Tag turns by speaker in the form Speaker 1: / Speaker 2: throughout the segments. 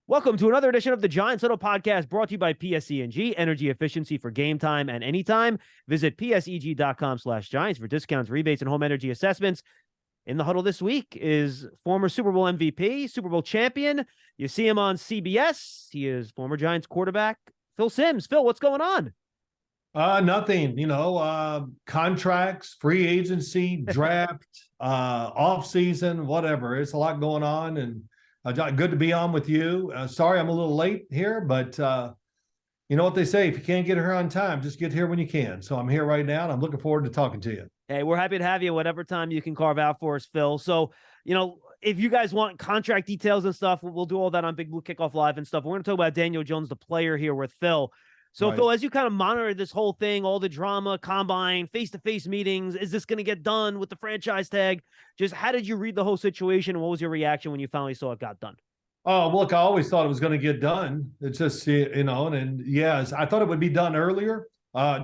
Speaker 1: Welcome to another edition of the Giants Huddle Podcast, brought to you by PSE&G, energy efficiency for game time and anytime. Visit pseg.com/Giants for discounts, rebates, and home energy assessments. In the huddle this week is former Super Bowl MVP, Super Bowl champion. You see him on CBS. He is former Giants quarterback, Phil Simms. Phil, what's going on?
Speaker 2: Nothing, contracts, free agency, draft, off season, whatever. It's a lot going on, and good to be on with you. Sorry, I'm a little late here, but you know what they say: if you can't get here on time, just get here when you can. So I'm here right now, and I'm looking forward to talking to you.
Speaker 1: Hey, we're happy to have you whatever time you can carve out for us, Phil. So, if you guys want contract details and stuff, we'll do all that on Big Blue Kickoff Live and stuff. We're going to talk about Daniel Jones, the player, here with Phil. So, right. Phil, as you kind of monitor this whole thing, all the drama, combine, face-to-face meetings, is this going to get done with the franchise tag? Just how did you read the whole situation, and what was your reaction when you finally saw it got done?
Speaker 2: Oh, look, I always thought it was going to get done. It's just, and yes, I thought it would be done earlier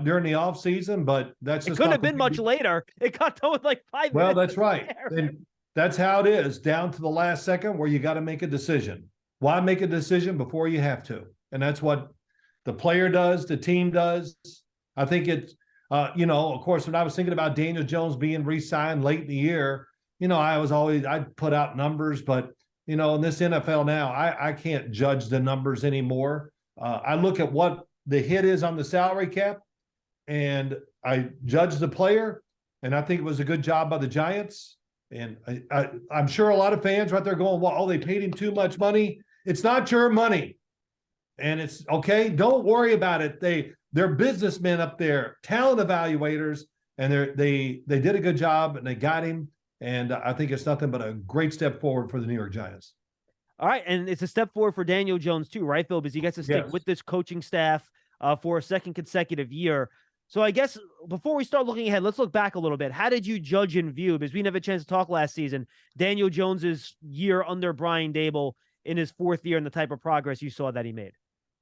Speaker 2: during the offseason, but that's just
Speaker 1: it couldn't have been much later. It got done with like 5 minutes.
Speaker 2: Well, that's right. And that's how it is, down to the last second where you got to make a decision. Why make a decision before you have to? And that's what the player does, the team does. I think it's, of course, when I was thinking about Daniel Jones being re-signed late in the year, I'd put out numbers, but, in this NFL now, I can't judge the numbers anymore. I look at what the hit is on the salary cap, and I judge the player, and I think it was a good job by the Giants. And I'm sure a lot of fans right there going, well, they paid him too much money. It's not your money. And it's okay. Don't worry about it. They're businessmen up there, talent evaluators, and they did a good job, and they got him. And I think it's nothing but a great step forward for the New York Giants.
Speaker 1: All right, and it's a step forward for Daniel Jones too, right, Phil? Because he gets to stick with this coaching staff for a second consecutive year. So I guess before we start looking ahead, let's look back a little bit. How did you judge and view, because we didn't have a chance to talk last season, Daniel Jones's year under Brian Daboll in his fourth year and the type of progress you saw that he made?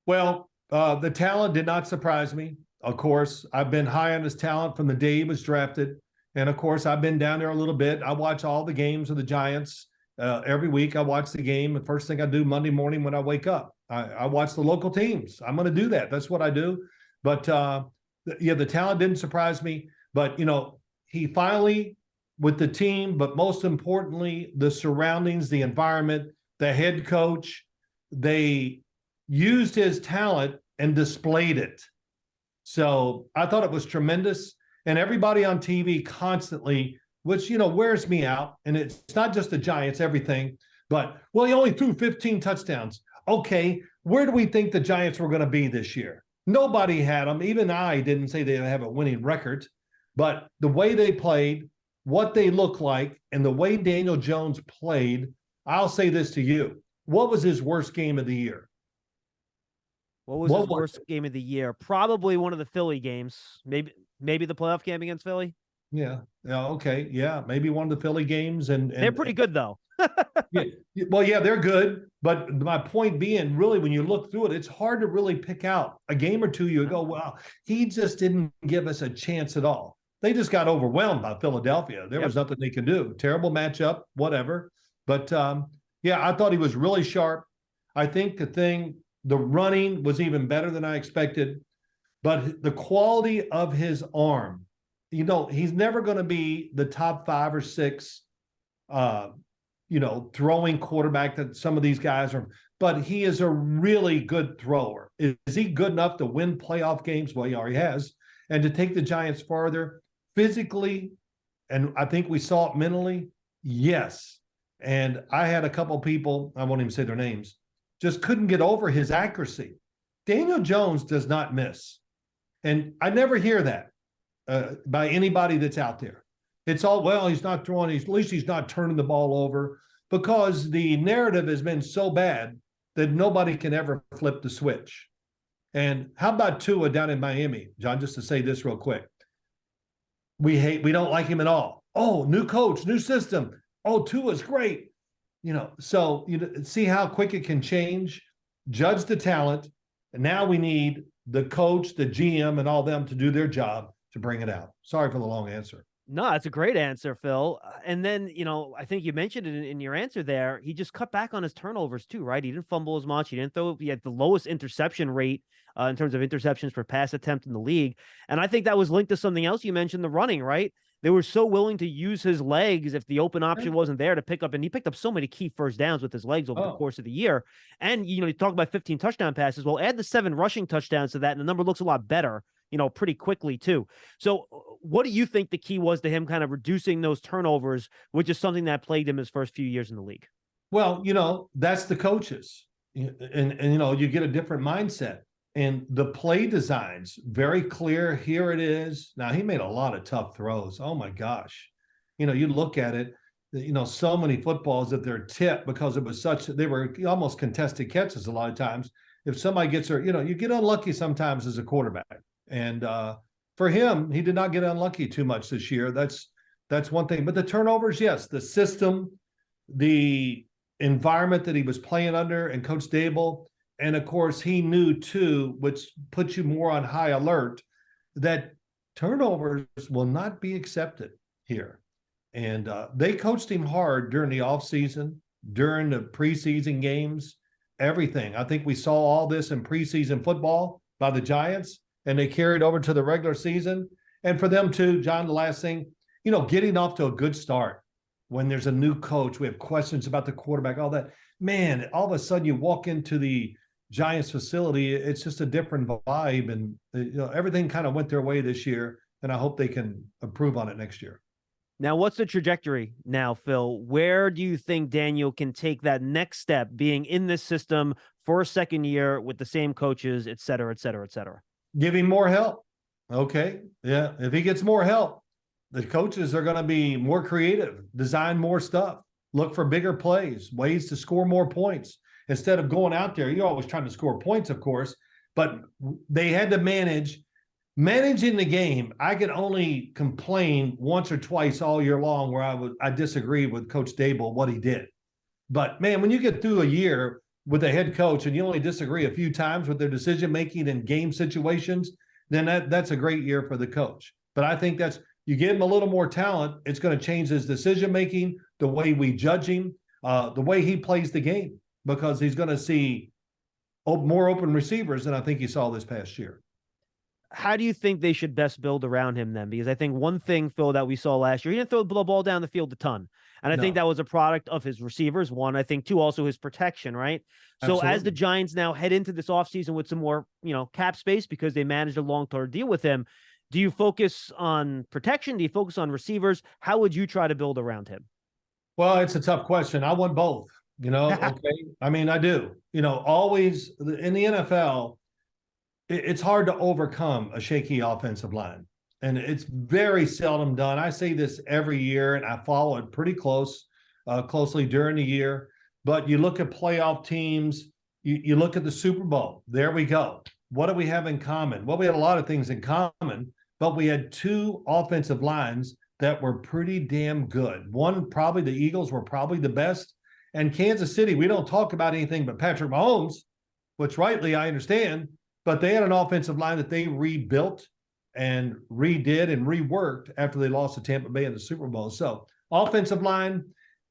Speaker 2: Well, the talent did not surprise me. Of course, I've been high on his talent from the day he was drafted. And, of course, I've been down there a little bit. I watch all the games of the Giants. Every week I watch the game. The first thing I do Monday morning when I wake up, I watch the local teams. I'm going to do that. That's what I do. But, the talent didn't surprise me. But, he finally, with the team, but most importantly, the surroundings, the environment, the head coach, they used his talent and displayed it. So I thought it was tremendous. And everybody on TV constantly, which, wears me out. And it's not just the Giants, everything. But, well, he only threw 15 touchdowns. Okay, where do we think the Giants were going to be this year? Nobody had them. Even I didn't say they have a winning record. But the way they played, what they look like, and the way Daniel Jones played, I'll say this to you. What was his worst game of the year?
Speaker 1: What was his worst game of the year? Probably one of the Philly games. Maybe the playoff game against Philly.
Speaker 2: Yeah. Okay. Yeah. Maybe one of the Philly games. And
Speaker 1: they're pretty good, though.
Speaker 2: Yeah. Well, yeah, they're good. But my point being, really, when you look through it, it's hard to really pick out a game or two. You go, wow, he just didn't give us a chance at all. They just got overwhelmed by Philadelphia. There was nothing they could do. Terrible matchup, whatever. But, I thought he was really sharp. I think the running was even better than I expected. But the quality of his arm, he's never going to be the top 5 or 6, throwing quarterback that some of these guys are. But he is a really good thrower. Is he good enough to win playoff games? Well, he already has. And to take the Giants farther physically, and I think we saw it mentally, yes. And I had a couple people, I won't even say their names, just couldn't get over his accuracy. Daniel Jones does not miss. And I never hear that by anybody that's out there. It's all, well, he's not throwing, at least he's not turning the ball over, because the narrative has been so bad that nobody can ever flip the switch. And how about Tua down in Miami, John, just to say this real quick. We don't like him at all. Oh, new coach, new system. Oh, Tua's great. So see how quick it can change, judge the talent. And now we need the coach, the GM, and all them to do their job to bring it out. Sorry for the long answer.
Speaker 1: No, that's a great answer, Phil. And then, I think you mentioned it in your answer there. He just cut back on his turnovers too, right? He didn't fumble as much. He didn't throw. He had the lowest interception rate in terms of interceptions per pass attempt in the league. And I think that was linked to something else you mentioned, the running, right? They were so willing to use his legs if the open option wasn't there to pick up. And he picked up so many key first downs with his legs over the course of the year. And, you talk about 15 touchdown passes. Well, add the 7 rushing touchdowns to that, and the number looks a lot better, pretty quickly too. So what do you think the key was to him kind of reducing those turnovers, which is something that plagued him his first few years in the league?
Speaker 2: Well, that's the coaches. And you get a different mindset. And the play designs, very clear. Here it is. Now, he made a lot of tough throws. Oh, my gosh. You look at it, so many footballs that they're tipped because it was they were almost contested catches a lot of times. If somebody gets her, you get unlucky sometimes as a quarterback. And for him, he did not get unlucky too much this year. That's one thing. But the turnovers, yes, the system, the environment that he was playing under, and Coach Dable, and of course he knew too, which puts you more on high alert, that turnovers will not be accepted here. And they coached him hard during the offseason, during the preseason games, everything. I think we saw all this in preseason football by the Giants, and they carried over to the regular season. And for them too, John, the last thing, getting off to a good start when there's a new coach, we have questions about the quarterback, all that. Man, all of a sudden you walk into the Giants facility, it's just a different vibe. And, everything kind of went their way this year, and I hope they can improve on it next year.
Speaker 1: Now, what's the trajectory now, Phil? Where do you think Daniel can take that next step, being in this system for a second year with the same coaches, et cetera, et cetera, et cetera?
Speaker 2: Give him more help. Okay. Yeah. If he gets more help, the coaches are going to be more creative, design more stuff, look for bigger plays, ways to score more points. Instead of going out there, you're always trying to score points, of course, but they had to managing the game. I could only complain once or twice all year long where I disagree with Coach Dable, what he did. But man, when you get through a year with a head coach and you only disagree a few times with their decision-making in game situations, then that's a great year for the coach. But I think you give him a little more talent, it's going to change his decision-making, the way we judge him, the way he plays the game, because he's going to see more open receivers than I think he saw this past year.
Speaker 1: How do you think they should best build around him then? Because I think one thing, Phil, that we saw last year, he didn't throw the ball down the field a ton. And I think that was a product of his receivers. One, I think two, also his protection, right? So as the Giants now head into this offseason with some more, cap space because they managed a long-term deal with him, do you focus on protection? Do you focus on receivers? How would you try to build around him?
Speaker 2: Well, it's a tough question. I want both, okay. I mean, I do, always in the NFL, it's hard to overcome a shaky offensive line, and it's very seldom done. I say this every year, and I follow it pretty closely during the year. But you look at playoff teams, you look at the Super Bowl. There we go. What do we have in common? Well, we had a lot of things in common, but we had 2 offensive lines that were pretty damn good. One, probably the Eagles were probably the best, and Kansas City, we don't talk about anything but Patrick Mahomes, which rightly I understand. But they had an offensive line that they rebuilt and redid and reworked after they lost to Tampa Bay in the Super Bowl. So offensive line,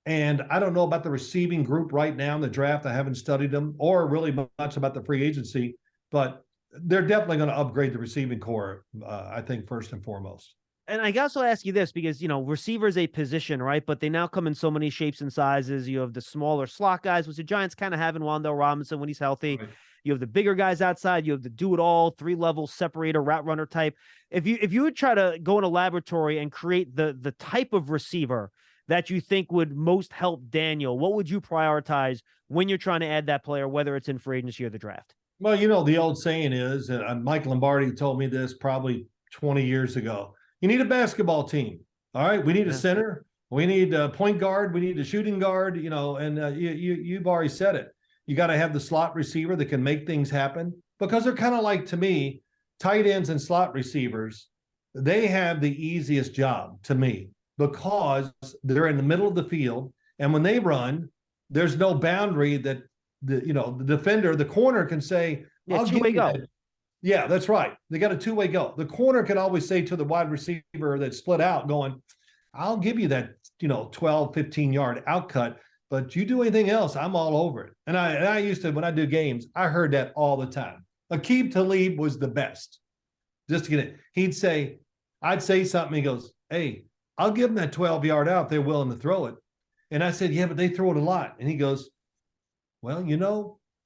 Speaker 2: and I don't know about the receiving group right now in the draft. I haven't studied them or really much about the free agency, but they're definitely going to upgrade the receiving core, I think, first and foremost.
Speaker 1: And I also ask you this because, receiver is a position, right? But they now come in so many shapes and sizes. You have the smaller slot guys, which the Giants kind of have in Wan'Dale Robinson when he's healthy. Right. You have the bigger guys outside. You have the do-it-all, 3-level separator, route runner type. If you would try to go in a laboratory and create the type of receiver that you think would most help Daniel, what would you prioritize when you're trying to add that player, whether it's in free agency or the draft?
Speaker 2: Well, the old saying is, and Mike Lombardi told me this probably 20 years ago, you need a basketball team. All right, we need a center. We need a point guard. We need a shooting guard, and you've already said it. You got to have the slot receiver that can make things happen, because they're kind of like, to me, tight ends and slot receivers. They have the easiest job to me because they're in the middle of the field. And when they run, there's no boundary that the defender, the corner can say,
Speaker 1: I'll two-way go.
Speaker 2: Yeah, that's right. They got a 2-way go. The corner can always say to the wide receiver that split out going, I'll give you that, 12, 15-yard outcut, but you do anything else, I'm all over it. And I used to, when I do games, I heard that all the time. Aqib Talib was the best. Just to get it. I'd say something. He goes, hey, I'll give them that 12-yard out. They're willing to throw it. And I said, yeah, but they throw it a lot. And he goes, well,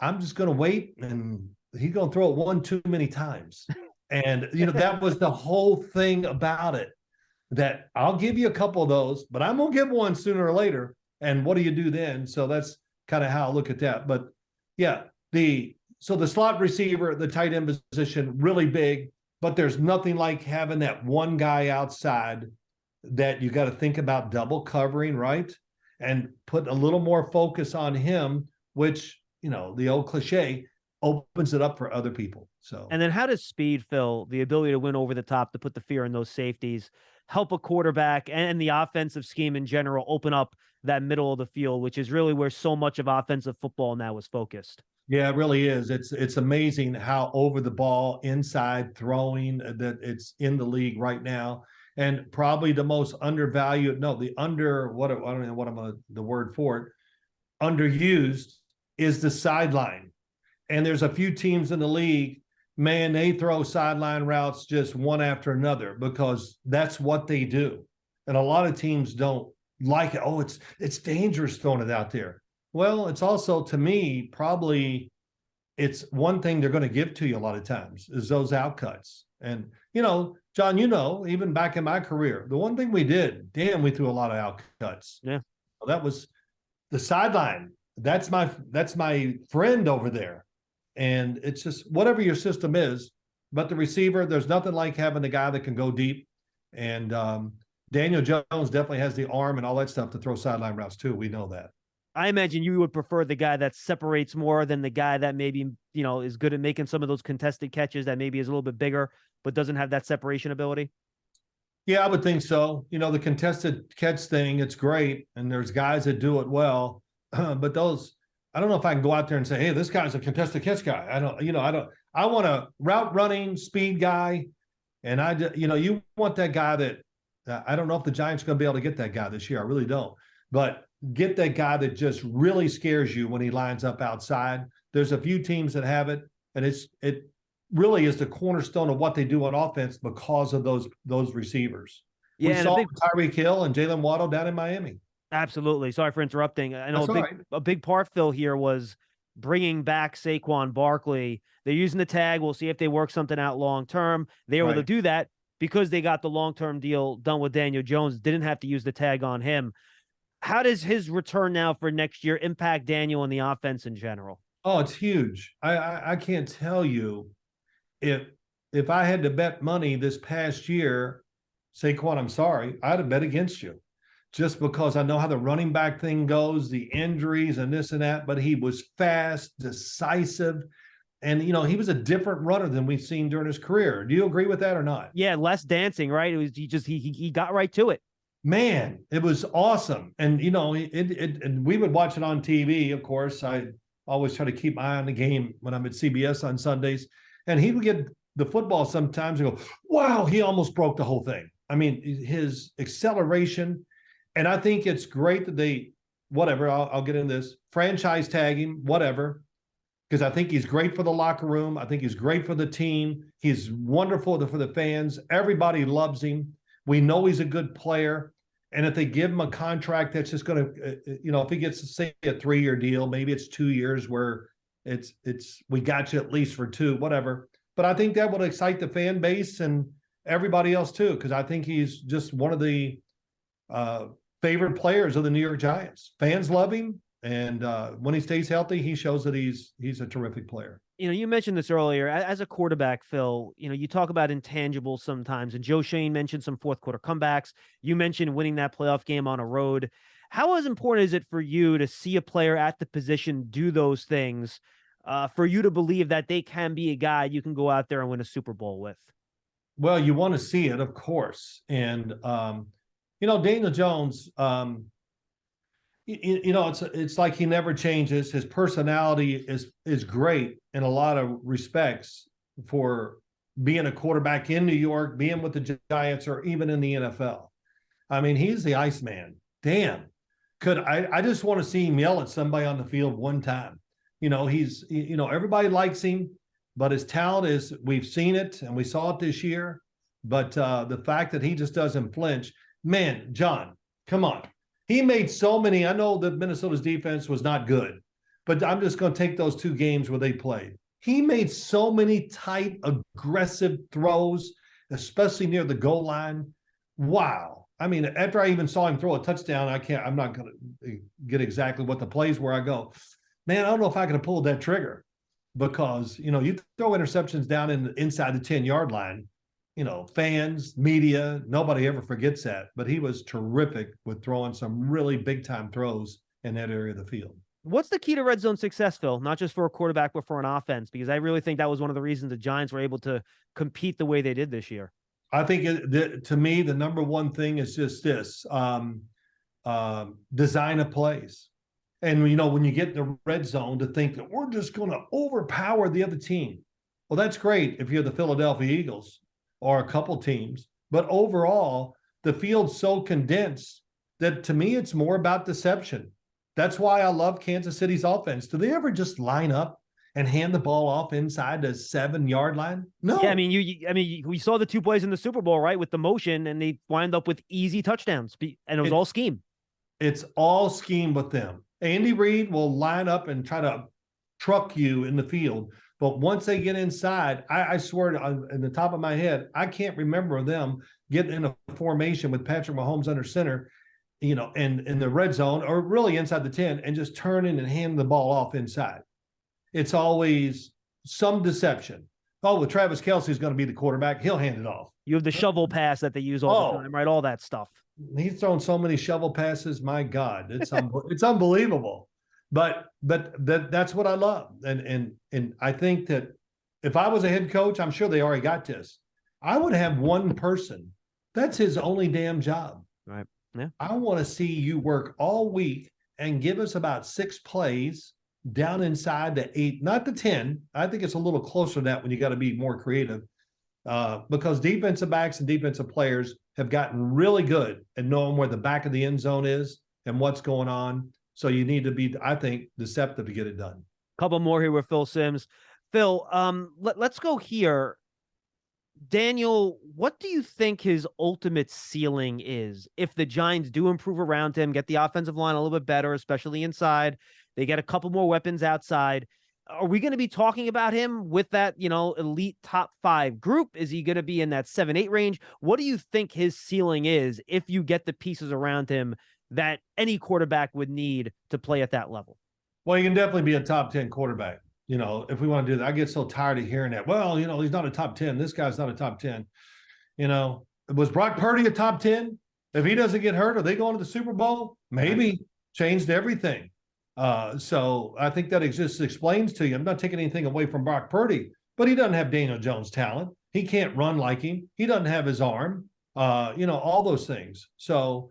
Speaker 2: I'm just going to wait, and he's going to throw it one too many times. And, that was the whole thing about it, that I'll give you a couple of those, but I'm going to give one sooner or later. And what do you do then? So that's kind of how I look at that. But yeah, so the slot receiver, the tight end position, really big, but there's nothing like having that one guy outside that you got to think about double covering, right? And put a little more focus on him, which, the old cliche, opens it up for other people. So,
Speaker 1: and then how does speed, Phil, the ability to win over the top, to put the fear in those safeties, help a quarterback and the offensive scheme in general open up that middle of the field, which is really where so much of offensive football now is focused?
Speaker 2: Yeah, it really is. It's amazing how over the ball, inside throwing that it's in the league right now. And probably the most undervalued, no, the under, what I don't know what the word for it, underused is the sideline. And there's a few teams in the league, man, they throw sideline routes just one after another because that's what they do. And a lot of teams don't like it. Oh, it's dangerous throwing it out there. Well, it's also, to me, probably it's one thing they're going to give to you a lot of times is those outcuts. And, John, even back in my career, the one thing we did, we threw a lot of outcuts.
Speaker 1: Yeah.
Speaker 2: Well, that was the sideline. That's my friend over there. And it's just whatever your system is, but the receiver, there's nothing like having the guy that can go deep. And Daniel Jones definitely has the arm and all that stuff to throw sideline routes too. We know that.
Speaker 1: I imagine you would prefer the guy that separates more than the guy that maybe, is good at making some of those contested catches that maybe is a little bit bigger, but doesn't have that separation ability.
Speaker 2: Yeah, I would think so. The contested catch thing, it's great. And there's guys that do it well, but I don't know if I can go out there and say, hey, this guy's a contested catch guy. I want a route running speed guy. And you want that guy that, I don't know if the Giants are going to be able to get that guy this year. I really don't. But get that guy that just really scares you when he lines up outside. There's a few teams that have it, and it really is the cornerstone of what they do on offense because of those receivers. Yeah, we saw Tyreek Hill and Jalen Waddle down in Miami.
Speaker 1: Absolutely. Sorry for interrupting. I know a big part, Phil, here was bringing back Saquon Barkley. They're using the tag. We'll see if they work something out long term. They were able to do that because they got the long-term deal done with Daniel Jones. Didn't have to use the tag on him. How does his return now for next year impact Daniel and the offense in general?
Speaker 2: Oh, it's huge. I can't tell you if I had to bet money this past year, Saquon, I'm sorry, I'd have bet against you just because I know how the running back thing goes, the injuries and this and that, but he was fast, decisive, and, he was a different runner than we've seen during his career. Do you agree with that or not?
Speaker 1: Yeah, less dancing, right? It was he got right to it.
Speaker 2: Man, it was awesome. And, and we would watch it on TV, of course. I always try to keep my eye on the game when I'm at CBS on Sundays. And he would get the football sometimes and go, wow, he almost broke the whole thing. I mean, his acceleration. And I think it's great that I'll get into this, franchise tag him, whatever, because I think he's great for the locker room. I think he's great for the team. He's wonderful for the fans. Everybody loves him. We know he's a good player. And if they give him a contract that's just going to, if he gets, say, a 3-year deal, maybe it's 2 years where we got you at least for 2, whatever. But I think that would excite the fan base and everybody else too, because I think he's just one of the favorite players of the New York Giants. Fans love him. And when he stays healthy, he shows that he's a terrific player.
Speaker 1: You mentioned this earlier. As a quarterback, Phil, you talk about intangibles sometimes, and Joe Shane mentioned some fourth quarter comebacks. You mentioned winning that playoff game on a road. How important is it for you to see a player at the position do those things for you to believe that they can be a guy you can go out there and win a Super Bowl with?
Speaker 2: Well, you want to see it, of course. And, Daniel Jones, it's like he never changes. His personality is great in a lot of respects for being a quarterback in New York, being with the Giants, or even in the NFL. I mean, he's the Iceman. Damn. I just want to see him yell at somebody on the field one time. Everybody likes him, but his talent is, we've seen it and we saw it this year. But the fact that he just doesn't flinch, man, John, come on. He made so many. I know that Minnesota's defense was not good, but I'm just going to take those 2 games where they played. He made so many tight, aggressive throws, especially near the goal line. Wow. I mean, after I even saw him throw a touchdown, I'm not going to get exactly what the plays were. I go, man, I don't know if I could have pulled that trigger, because, you throw interceptions down inside the 10-yard line, fans, media, nobody ever forgets that. But he was terrific with throwing some really big time throws in that area of the field.
Speaker 1: What's the key to red zone success, Phil? Not just for a quarterback, but for an offense, because I really think that was one of the reasons the Giants were able to compete the way they did this year.
Speaker 2: I think to me, the number one thing is just this design of plays. And, when you get in the red zone, to think that we're just going to overpower the other team. Well, that's great if you're the Philadelphia Eagles or a couple teams. But overall, the field's so condensed that, to me, it's more about deception. That's why I love Kansas City's offense. Do they ever just line up and hand the ball off inside the 7-yard line? No.
Speaker 1: Yeah, we saw the 2 plays in the Super Bowl, right, with the motion, and they wind up with easy touchdowns, and it was all scheme. It's
Speaker 2: all scheme with them. Andy Reid will line up and try to truck you in the field, but once they get inside, I swear, in the top of my head, I can't remember them getting in a formation with Patrick Mahomes under center, and in the red zone, or really inside the 10, and just turning and handing the ball off inside. It's always some deception. Oh, well, Travis Kelce's going to be the quarterback. He'll hand it off.
Speaker 1: You have the shovel pass that they use all the time, right? All that stuff.
Speaker 2: He's thrown so many shovel passes. My God, it's unbelievable. But that's what I love. And I think that if I was a head coach, I'm sure they already got this. I would have one person. That's his only damn job.
Speaker 1: Right. Yeah.
Speaker 2: I want to see you work all week and give us about 6 plays down inside the 8, not the 10. I think it's a little closer to that when you got to be more creative, because defensive backs and defensive players have gotten really good at knowing where the back of the end zone is and what's going on. So you need to be, I think, deceptive to get it done.
Speaker 1: Couple more here with Phil Simms. Phil, let's go here. Daniel, what do you think his ultimate ceiling is if the Giants do improve around him, get the offensive line a little bit better, especially inside? They get a couple more weapons outside. Are we going to be talking about him with that, elite top 5 group? Is he going to be in that 7-8 range? What do you think his ceiling is if you get the pieces around him that any quarterback would need to play at that level?
Speaker 2: Well, he can definitely be a top 10 quarterback. If we want to do that. I get so tired of hearing that. Well, he's not a top 10. This guy's not a top 10. Was Brock Purdy a top 10? If he doesn't get hurt, are they going to the Super Bowl? Maybe. Changed everything. So I think that just explains to you. I'm not taking anything away from Brock Purdy, but he doesn't have Daniel Jones' talent. He can't run like him. He doesn't have his arm, all those things. So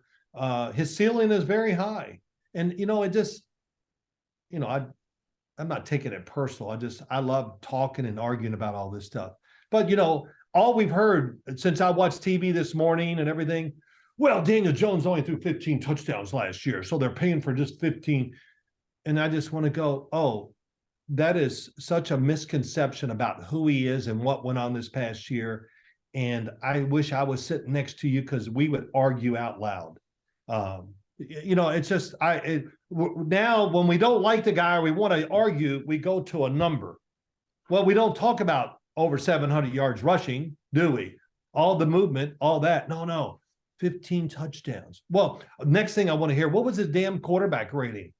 Speaker 2: his ceiling is very high. And, it just, I'm not taking it personal. I love talking and arguing about all this stuff. But, all we've heard since I watched TV this morning and everything, well, Daniel Jones only threw 15 touchdowns last year, so they're paying for just 15. And I just want to go, oh, that is such a misconception about who he is and what went on this past year. And I wish I was sitting next to you, because we would argue out loud. It's just, now when we don't like the guy or we want to argue, we go to a number. Well, we don't talk about over 700 yards rushing, do we? All the movement, all that. No, 15 touchdowns. Well, next thing I want to hear, what was his damn quarterback rating?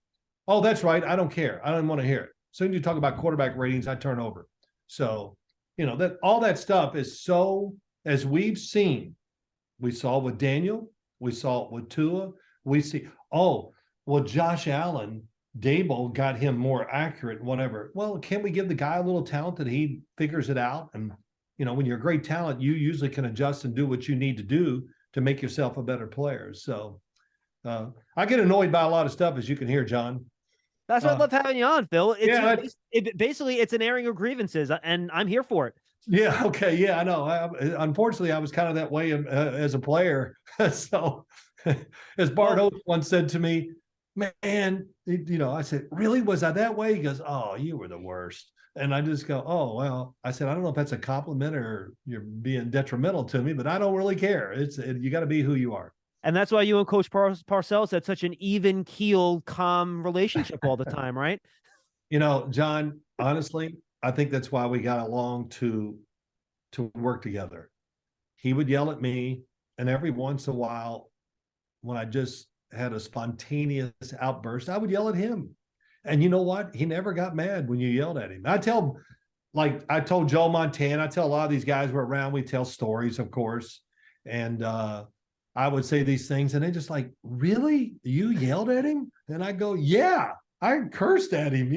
Speaker 2: Oh, that's right. I don't care. I don't want to hear it. As soon as you talk about quarterback ratings, I turn over. So, that all that stuff is so, as we've seen, we saw with Daniel, we saw it with Tua, we see, Josh Allen, Dable got him more accurate, whatever. Well, can't we give the guy a little talent that he figures it out? And, when you're a great talent, you usually can adjust and do what you need to do to make yourself a better player. So I get annoyed by a lot of stuff, as you can hear, John.
Speaker 1: That's why I love having you on, Phil. Basically, it's an airing of grievances, and I'm here for it.
Speaker 2: Yeah. Okay. Yeah, I know. Unfortunately, I was kind of that way as a player. So, As Bart Oates once said to me, man, I said, really? Was I that way? He goes, oh, you were the worst. And I just go, oh, well, I said, I don't know if that's a compliment or you're being detrimental to me, but I don't really care. You got to be who you are.
Speaker 1: And that's why you and Coach Parcells had such an even keel, calm relationship all the time, right?
Speaker 2: John, honestly, I think that's why we got along to work together. He would yell at me, and every once in a while, when I just had a spontaneous outburst, I would yell at him. And you know what? He never got mad when you yelled at him. I told Joe Montana, I tell a lot of these guys we're around, we tell stories, of course. And I would say these things, and they just like, really? You yelled at him? And I go, yeah, I cursed at him,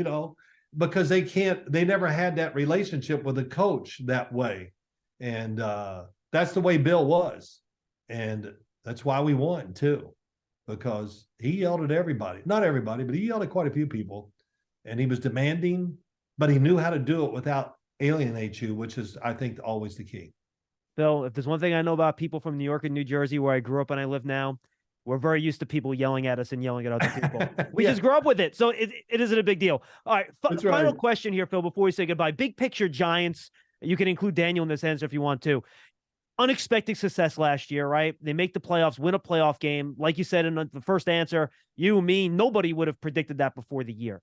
Speaker 2: because they never had that relationship with a coach that way. And that's the way Bill was. And that's why we won too, because he yelled at everybody. Not everybody, but he yelled at quite a few people. And he was demanding, but he knew how to do it without alienate you, which is, I think, always the key.
Speaker 1: Phil, if there's one thing I know about people from New York and New Jersey, where I grew up and I live now, we're very used to people yelling at us and yelling at other people. We just grew up with it. So it isn't a big deal. All right. Final question here, Phil, before we say goodbye. Big picture Giants. You can include Daniel in this answer if you want to. Unexpected success last year, right? They make the playoffs, win a playoff game. Like you said in the first answer, you, me, nobody would have predicted that before the year.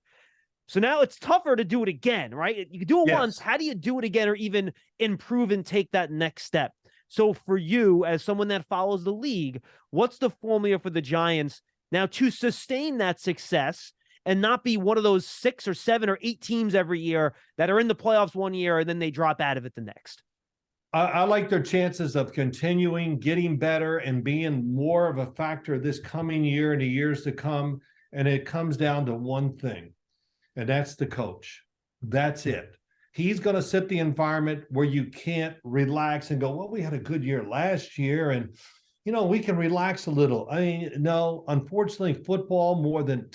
Speaker 1: So now it's tougher to do it again, right? You can do it once. How do you do it again or even improve and take that next step? So for you, as someone that follows the league, what's the formula for the Giants now to sustain that success and not be one of those 6 or 7 or 8 teams every year that are in the playoffs one year and then they drop out of it the next?
Speaker 2: I like their chances of continuing, getting better, and being more of a factor this coming year and the years to come. And it comes down to one thing, and that's the coach. That's it. He's going to set the environment where you can't relax and go, well, we had a good year last year, and, we can relax a little. I mean, no, unfortunately, football, more than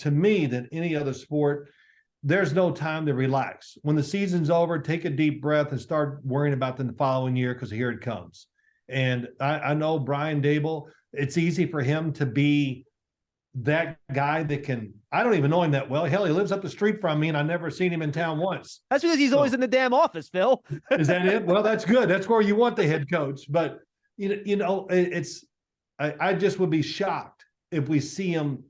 Speaker 2: any other sport, there's no time to relax. When the season's over, take a deep breath and start worrying about the following year, because here it comes. And I know Brian Dable, it's easy for him to be that guy that can, I don't even know him that well. Hell, he lives up the street from me and I've never seen him in town once.
Speaker 1: That's because he's always in the damn office, Phil.
Speaker 2: Is that it? Well, that's good. That's where you want the head coach. But, I just would be shocked if we see him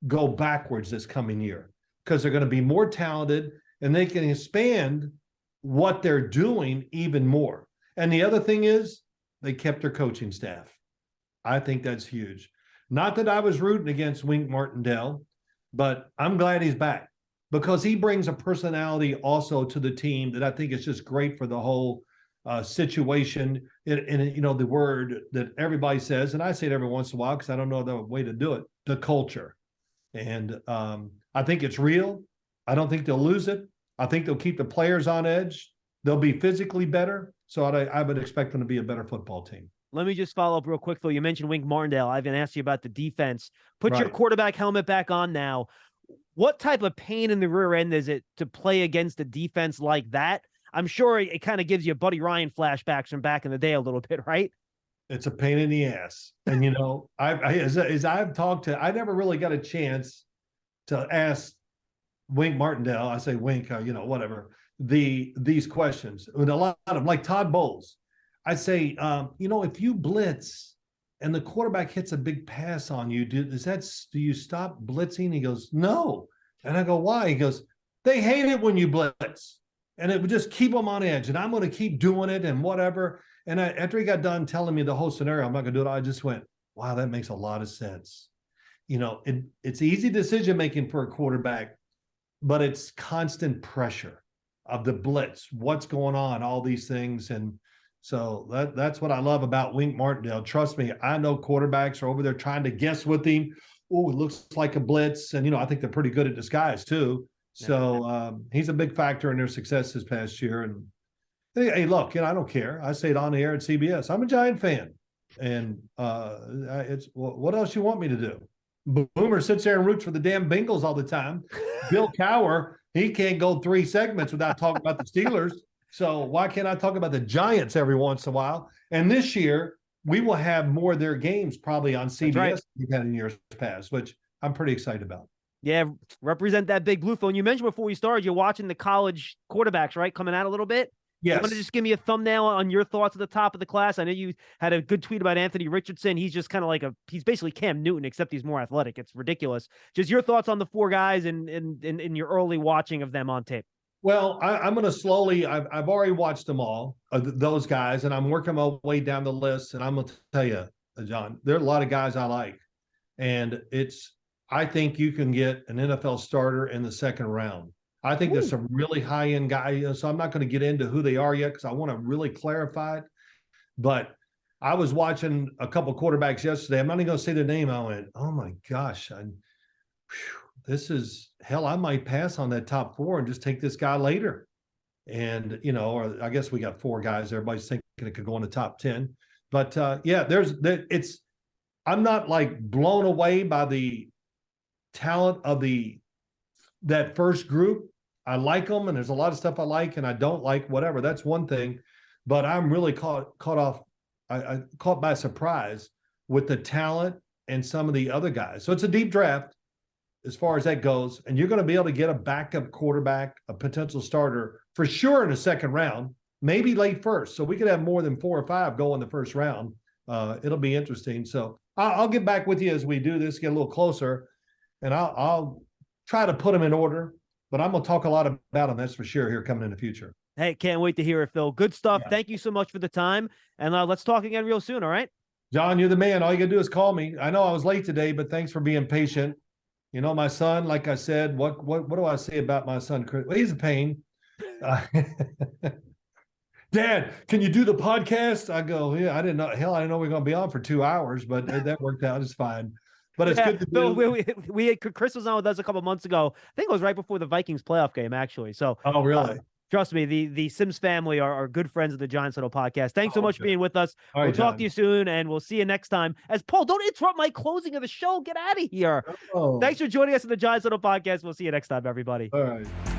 Speaker 2: go backwards this coming year, because they're going to be more talented and they can expand what they're doing even more. And the other thing is they kept their coaching staff. I think that's huge. Not that I was rooting against Wink Martindale, but I'm glad he's back, because he brings a personality also to the team that I think is just great for the whole situation. And the word that everybody says, and I say it every once in a while because I don't know the way to do it, the culture. And I think it's real. I don't think they'll lose it. I think they'll keep the players on edge. They'll be physically better. So I would expect them to be a better football team.
Speaker 1: Let me just follow up real quick, Phil. You mentioned Wink Martindale. I've been asking you about the defense. Put your quarterback helmet back on now. What type of pain in the rear end is it to play against a defense like that? I'm sure it kind of gives you Buddy Ryan flashbacks from back in the day a little bit, right?
Speaker 2: It's a pain in the ass. And, as I've talked to, I never really got a chance to ask Wink Martindale, I say Wink, whatever, these questions. And a lot of them, like Todd Bowles, I say, if you blitz and the quarterback hits a big pass on you, do you stop blitzing? He goes, no. And I go, why? He goes, they hate it when you blitz. And it would just keep them on edge. And I'm going to keep doing it and whatever. And after he got done telling me the whole scenario, I'm not going to do it. I just went, wow, that makes a lot of sense. It's easy decision-making for a quarterback, but it's constant pressure of the blitz, what's going on, all these things. And so that's what I love about Wink Martindale. Trust me, I know quarterbacks are over there trying to guess with him. Oh, it looks like a blitz. And, I think they're pretty good at disguise too. So he's a big factor in their success this past year. And hey, look, I don't care. I say it on the air at CBS. I'm a Giant fan. And it's what else you want me to do? Boomer sits there and roots for the damn Bengals all the time. Bill Cowher, he can't go 3 segments without talking about the Steelers. So why can't I talk about the Giants every once in a while? And this year, we will have more of their games probably on CBS
Speaker 1: right.
Speaker 2: than we've had in years past, which I'm pretty excited about.
Speaker 1: Yeah, represent that big blue phone. You mentioned before we started, you're watching the college quarterbacks, right? Coming out a little bit.
Speaker 2: Yes.
Speaker 1: You want to just give me a thumbnail on your thoughts at the top of the class? I know you had a good tweet about Anthony Richardson. He's just kind of like he's basically Cam Newton, except he's more athletic. It's ridiculous. Just your thoughts on the 4 guys and in your early watching of them on tape.
Speaker 2: Well, I'm going to slowly. I've already watched them all, those guys, and I'm working my way down the list. And I'm going to tell you, John, there are a lot of guys I like, and I think you can get an NFL starter in the second round. I think there's some really high-end guys. So I'm not going to get into who they are yet because I want to really clarify it. But I was watching a couple quarterbacks yesterday. I'm not even going to say their name. I went, oh my gosh, this is hell. I might pass on that top 4 and just take this guy later. And, or I guess we got 4 guys. Everybody's thinking it could go in the top 10. But yeah, I'm not like blown away by the talent of that first group. I like them, and there's a lot of stuff I like and I don't like, whatever. That's one thing. But I'm really caught by surprise with the talent and some of the other guys. So it's a deep draft as far as that goes. And you're going to be able to get a backup quarterback, a potential starter for sure in the second round, maybe late first. So we could have more than 4 or 5 go in the first round. It'll be interesting. So I'll get back with you as we do this, get a little closer, and I'll try to put them in order. But I'm going to talk a lot about them, that's for sure, here coming in the future.
Speaker 1: Hey, can't wait to hear it, Phil. Good stuff. Yeah. Thank you so much for the time. And let's talk again real soon, all right?
Speaker 2: John, you're the man. All you got to do is call me. I know I was late today, but thanks for being patient. My son, like I said, what do I say about my son, Chris? Well, he's a pain. Dad, can you do the podcast? I go, yeah, I didn't know we were going to be on for 2 hours, but that worked out just fine. But it's good to do.
Speaker 1: Chris was on with us a couple months ago. I think it was right before the Vikings playoff game, actually. So,
Speaker 2: oh, really?
Speaker 1: Trust me, the Sims family are good friends of the Giants Huddle podcast. Thanks so much for being with us.
Speaker 2: All right,
Speaker 1: we'll talk to you soon, and we'll see you next time. As Paul, don't interrupt my closing of the show. Get out of here. Thanks for joining us in the Giants Huddle podcast. We'll see you next time, everybody.
Speaker 2: All right.